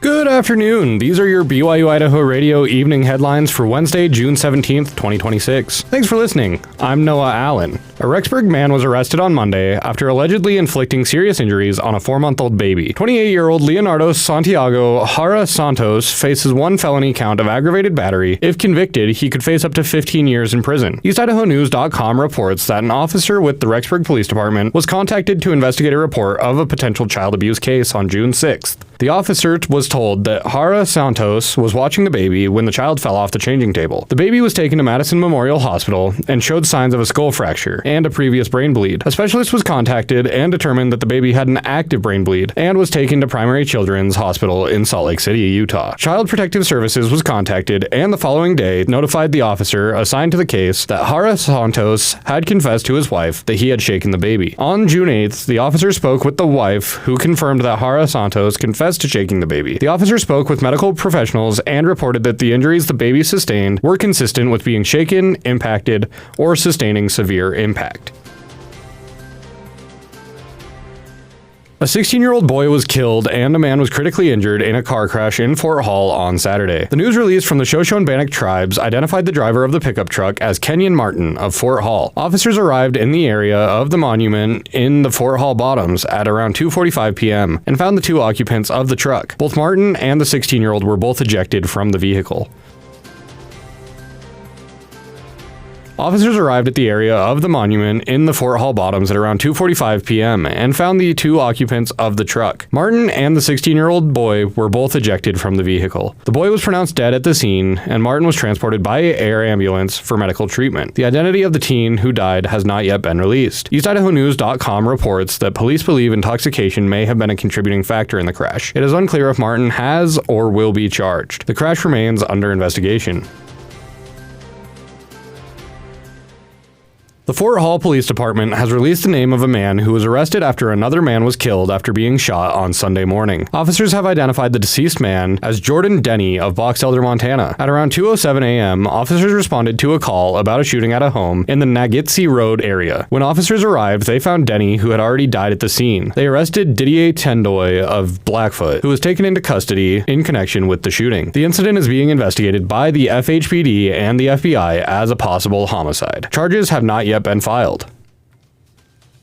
Good afternoon. These are your BYU-Idaho radio evening headlines for Wednesday, June 17th, 2026. Thanks for listening. I'm Noah Allen. A Rexburg man was arrested on Monday after allegedly inflicting serious injuries on a 4-month-old baby. 28-year-old Leonardo Santiago Jara Santos faces one felony count of aggravated battery. If convicted, he could face up to 15 years in prison. EastIdahoNews.com reports that an officer with the Rexburg Police Department was contacted to investigate a report of a potential child abuse case on June 6th. The officer was told that Jara Santos was watching the baby when the child fell off the changing table. The baby was taken to Madison Memorial Hospital and showed signs of a skull fracture and a previous brain bleed. A specialist was contacted and determined that the baby had an active brain bleed and was taken to Primary Children's Hospital in Salt Lake City, Utah. Child Protective Services was contacted and the following day notified the officer assigned to the case that Jara Santos had confessed to his wife that he had shaken the baby. On June 8th, the officer spoke with the wife, who confirmed that Jara Santos confessed to shaking the baby. The officer spoke with medical professionals and reported that the injuries the baby sustained were consistent with being shaken, impacted, or sustaining severe impact. A 16-year-old boy was killed and a man was critically injured in a car crash in Fort Hall on Saturday. The news release from the Shoshone-Bannock tribes identified the driver of the pickup truck as Kenyon Martin of Fort Hall. Officers arrived in the area of the monument in the Fort Hall bottoms at around 2:45 p.m. and found the two occupants of the truck. Both Martin and the 16-year-old were both ejected from the vehicle. Officers arrived at the area of the monument in the Fort Hall bottoms at around 2:45 p.m. and found the two occupants of the truck. Martin and the 16-year-old boy were both ejected from the vehicle. The boy was pronounced dead at the scene, and Martin was transported by air ambulance for medical treatment. The identity of the teen who died has not yet been released. EastIdahoNews.com reports that police believe intoxication may have been a contributing factor in the crash. It is unclear if Martin has or will be charged. The crash remains under investigation. The Fort Hall Police Department has released the name of a man who was arrested after another man was killed after being shot on Sunday morning. Officers have identified the deceased man as Jordan Denny of Box Elder, Montana. At around 2:07 a.m., officers responded to a call about a shooting at a home in the Nagitsi Road area. When officers arrived, they found Denny, who had already died at the scene. They arrested Didier Tendoy of Blackfoot, who was taken into custody in connection with the shooting. The incident is being investigated by the FHPD and the FBI as a possible homicide. Charges have not yet been filed.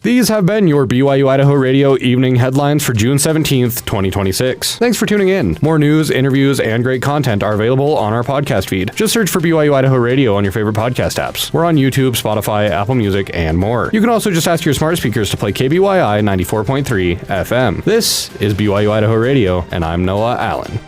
These have been your BYU-Idaho radio evening headlines for June 17th, 2026. Thanks for tuning in. More news, interviews, and great content are available on our podcast feed. Just search for BYU-Idaho radio on your favorite podcast apps. We're on YouTube, Spotify, Apple Music, and more. You can also just ask your smart speakers to play KBYI 94.3 FM. This is BYU-Idaho radio, and I'm Noah Allen.